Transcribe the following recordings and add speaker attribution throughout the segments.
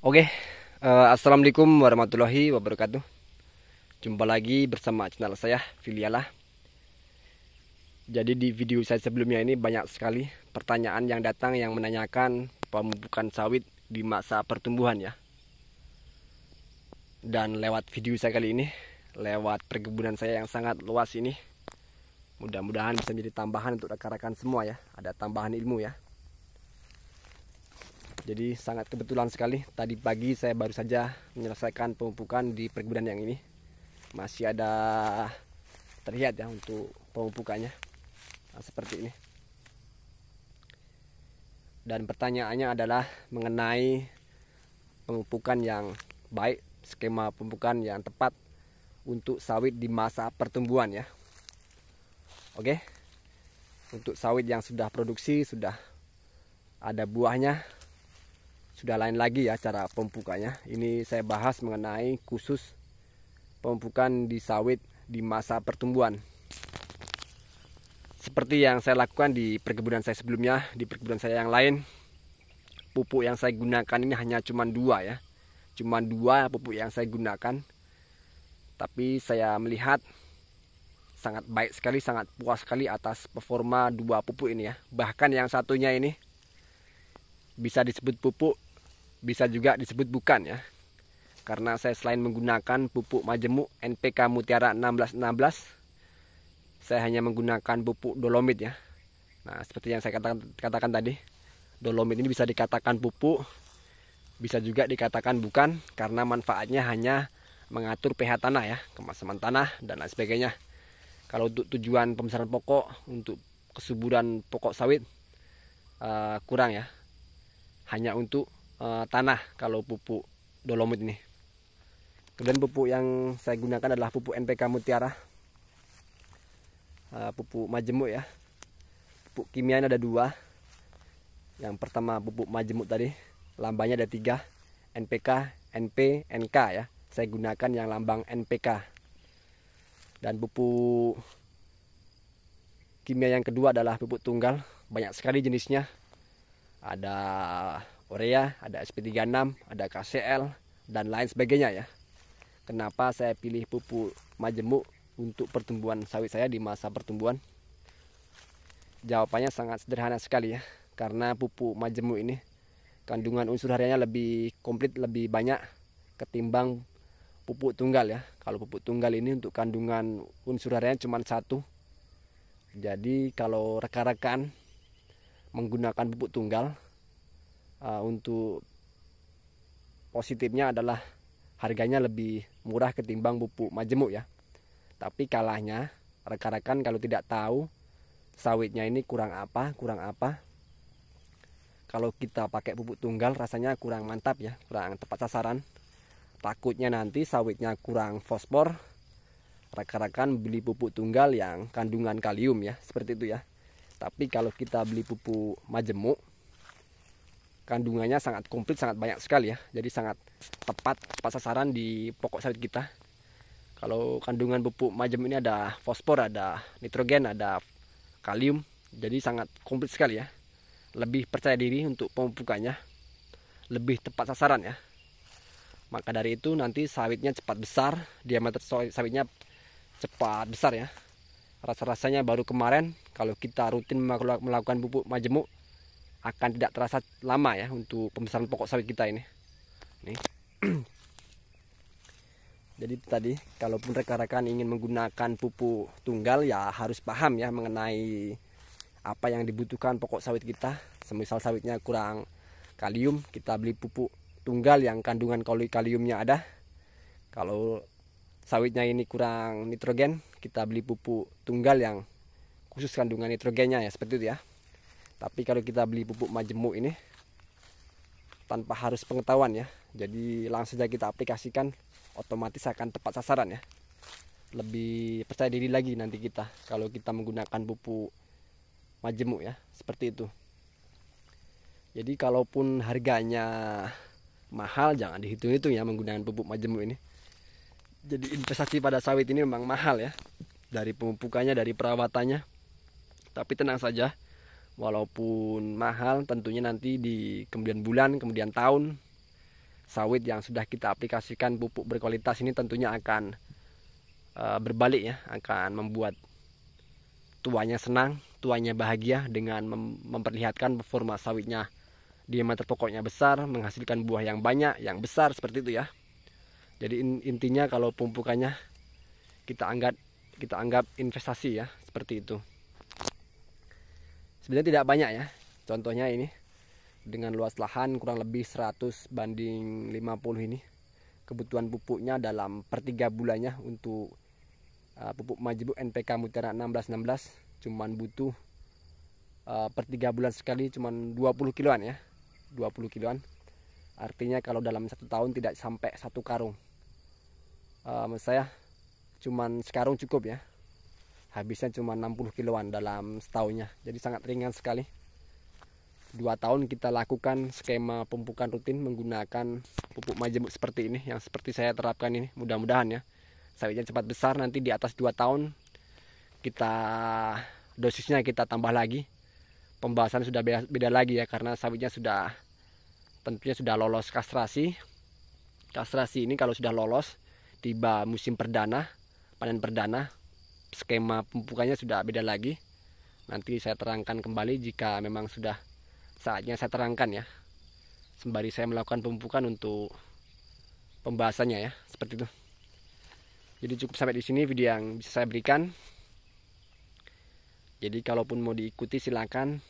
Speaker 1: Oke, Assalamualaikum warahmatullahi wabarakatuh. Jumpa lagi bersama channel saya, Filialah. Jadi di video saya sebelumnya ini banyak sekali pertanyaan yang datang yang menanyakan pemupukan sawit di masa pertumbuhan ya. Dan lewat video saya kali ini, lewat perkebunan saya yang sangat luas ini, mudah-mudahan bisa menjadi tambahan untuk rekan-rekan semua ya. Ada tambahan ilmu ya. Jadi sangat kebetulan sekali tadi pagi saya baru saja menyelesaikan pemupukan di perkebunan yang ini. Masih ada terlihat ya untuk pemupukannya. Nah, seperti ini. Dan pertanyaannya adalah mengenai pemupukan yang baik, skema pemupukan yang tepat untuk sawit di masa pertumbuhan ya. Oke. Untuk sawit yang sudah produksi, sudah ada buahnya, sudah lain lagi ya cara pemupukannya. Ini saya bahas mengenai khusus pemupukan di sawit di masa pertumbuhan. Seperti yang saya lakukan di perkebunan saya sebelumnya, di perkebunan saya yang lain, pupuk yang saya gunakan ini hanya cuma 2 ya. Cuma 2 pupuk yang saya gunakan. Tapi saya melihat sangat baik sekali, sangat puas sekali atas performa 2 pupuk ini ya. Bahkan yang satunya ini bisa disebut pupuk, bisa juga disebut bukan ya. Karena saya selain menggunakan pupuk majemuk NPK Mutiara 1616, saya hanya menggunakan pupuk dolomit ya. Nah, seperti yang saya katakan tadi, dolomit ini bisa dikatakan pupuk, bisa juga dikatakan bukan, karena manfaatnya hanya mengatur pH tanah ya, kemasan tanah dan lain sebagainya. Kalau untuk tujuan pembesaran pokok, untuk kesuburan pokok sawit kurang ya. Hanya untuk tanah kalau pupuk dolomit ini. Kemudian pupuk yang saya gunakan adalah pupuk NPK Mutiara, pupuk majemuk ya. Pupuk kimia ini ada 2. Yang pertama pupuk majemuk tadi, lambangnya ada 3, NPK, NP, NK ya. Saya gunakan yang lambang NPK. Dan pupuk kimia yang kedua adalah pupuk tunggal, banyak sekali jenisnya. Ada urea, ada SP36, ada KCL, dan lain sebagainya ya. Kenapa saya pilih pupuk majemuk untuk pertumbuhan sawit saya di masa pertumbuhan? Jawabannya sangat sederhana sekali ya. Karena pupuk majemuk ini kandungan unsur harianya lebih komplit, lebih banyak ketimbang pupuk tunggal ya. Kalau pupuk tunggal ini untuk kandungan unsur harianya cuma 1. Jadi kalau rekan-rekan menggunakan pupuk tunggal, untuk positifnya adalah harganya lebih murah ketimbang pupuk majemuk ya. Tapi kalahnya rekan-rekan kalau tidak tahu sawitnya ini kurang apa, kalau kita pakai pupuk tunggal rasanya kurang mantap ya, kurang tepat sasaran. Takutnya nanti sawitnya kurang fosfor, rekan-rekan beli pupuk tunggal yang kandungan kalium ya, seperti itu ya. Tapi kalau kita beli pupuk majemuk, kandungannya sangat komplit, sangat banyak sekali ya. Jadi sangat tepat sasaran di pokok sawit kita. Kalau kandungan pupuk majemuk ini ada fosfor, ada nitrogen, ada kalium. Jadi sangat komplit sekali ya. Lebih percaya diri untuk pemupukannya, lebih tepat sasaran ya. Maka dari itu nanti sawitnya cepat besar, diameter sawitnya cepat besar ya. Rasa-rasanya baru kemarin kalau kita rutin melakukan pupuk majemuk akan tidak terasa lama ya untuk pembesaran pokok sawit kita ini. Nih. Jadi tadi kalaupun rekan-rekan ingin menggunakan pupuk tunggal ya harus paham ya mengenai apa yang dibutuhkan pokok sawit kita. Semisal sawitnya kurang kalium, kita beli pupuk tunggal yang kandungan kaliumnya ada. Kalau sawitnya ini kurang nitrogen, kita beli pupuk tunggal yang khusus kandungan nitrogennya ya, seperti itu ya. Tapi kalau kita beli pupuk majemuk ini tanpa harus pengetahuan ya, jadi langsung saja kita aplikasikan, otomatis akan tepat sasaran ya. Lebih percaya diri lagi nanti kita kalau kita menggunakan pupuk majemuk ya, seperti itu. Jadi kalaupun harganya mahal, jangan dihitung-hitung ya menggunakan pupuk majemuk ini. Jadi investasi pada sawit ini memang mahal ya, dari pemupukannya, dari perawatannya. Tapi tenang saja, walaupun mahal, tentunya nanti di kemudian bulan, kemudian tahun, sawit yang sudah kita aplikasikan pupuk berkualitas ini tentunya akan berbalik ya, akan membuat tuanya senang, tuanya bahagia dengan memperlihatkan performa sawitnya diameter pokoknya besar, menghasilkan buah yang banyak, yang besar seperti itu ya. Jadi intinya kalau pemupukannya kita anggap investasi ya, seperti itu. Sebenarnya tidak banyak ya. Contohnya ini dengan luas lahan kurang lebih 100 banding 50 ini. Kebutuhan pupuknya dalam per 3 bulannya untuk pupuk majemuk NPK Mutiara 1616 cuman butuh per 3 bulan sekali cuman 20 kiloan ya. 20 kiloan. Artinya kalau dalam 1 tahun tidak sampai 1 karung. Menurut saya cuman sekarung cukup ya. Habisnya cuma 60 kiloan dalam setahunnya. Jadi sangat ringan sekali. 2 tahun kita lakukan skema pemupukan rutin menggunakan pupuk majemuk seperti ini, yang seperti saya terapkan ini. Mudah-mudahan ya sawitnya cepat besar. Nanti di atas 2 tahun kita dosisnya kita tambah lagi. Pembahasan sudah beda lagi ya, karena sawitnya tentunya sudah lolos kastrasi. Kastrasi ini kalau sudah lolos, tiba musim perdana, panen perdana, skema pemupukannya sudah beda lagi. Nanti saya terangkan kembali jika memang sudah saatnya saya terangkan ya, sembari saya melakukan pemupukan untuk pembahasannya ya, seperti itu. Jadi cukup sampai di sini video yang bisa saya berikan. Jadi kalaupun mau diikuti silakan,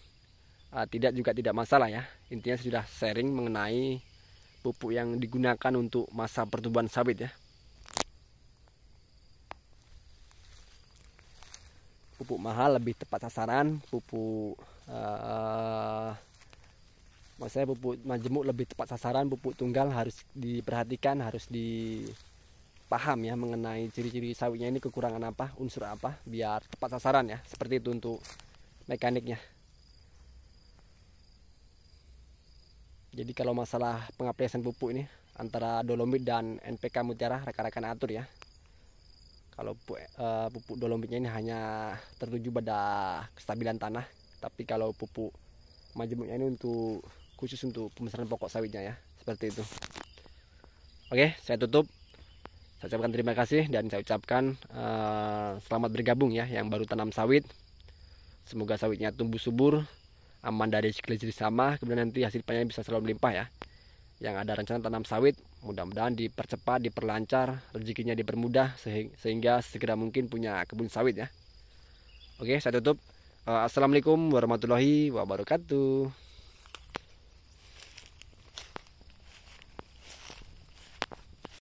Speaker 1: tidak juga tidak masalah ya. Intinya sudah sharing mengenai pupuk yang digunakan untuk masa pertumbuhan sawit ya. Pupuk mahal lebih tepat sasaran, pupuk maksudnya pupuk majemuk lebih tepat sasaran, pupuk tunggal harus diperhatikan, harus dipaham ya mengenai ciri-ciri sawitnya ini kekurangan apa, unsur apa, biar tepat sasaran ya. Seperti itu untuk mekaniknya. Jadi kalau masalah pengaplikasian pupuk ini antara dolomit dan NPK Mutiara rekan-rekan atur ya. Kalau pupuk dolomitnya ini hanya tertuju pada kestabilan tanah, tapi kalau pupuk majemuknya ini khusus untuk pembesaran pokok sawitnya ya, seperti itu. Oke, saya tutup. Saya ucapkan terima kasih dan saya ucapkan selamat bergabung ya yang baru tanam sawit. Semoga sawitnya tumbuh subur, aman dari jenis hama, kemudian nanti hasil panennya bisa selalu melimpah ya. Yang ada rencana tanam sawit, mudah-mudahan dipercepat, diperlancar, rezekinya dipermudah sehingga segera mungkin punya kebun sawit ya. Oke, saya tutup. Assalamualaikum warahmatullahi wabarakatuh.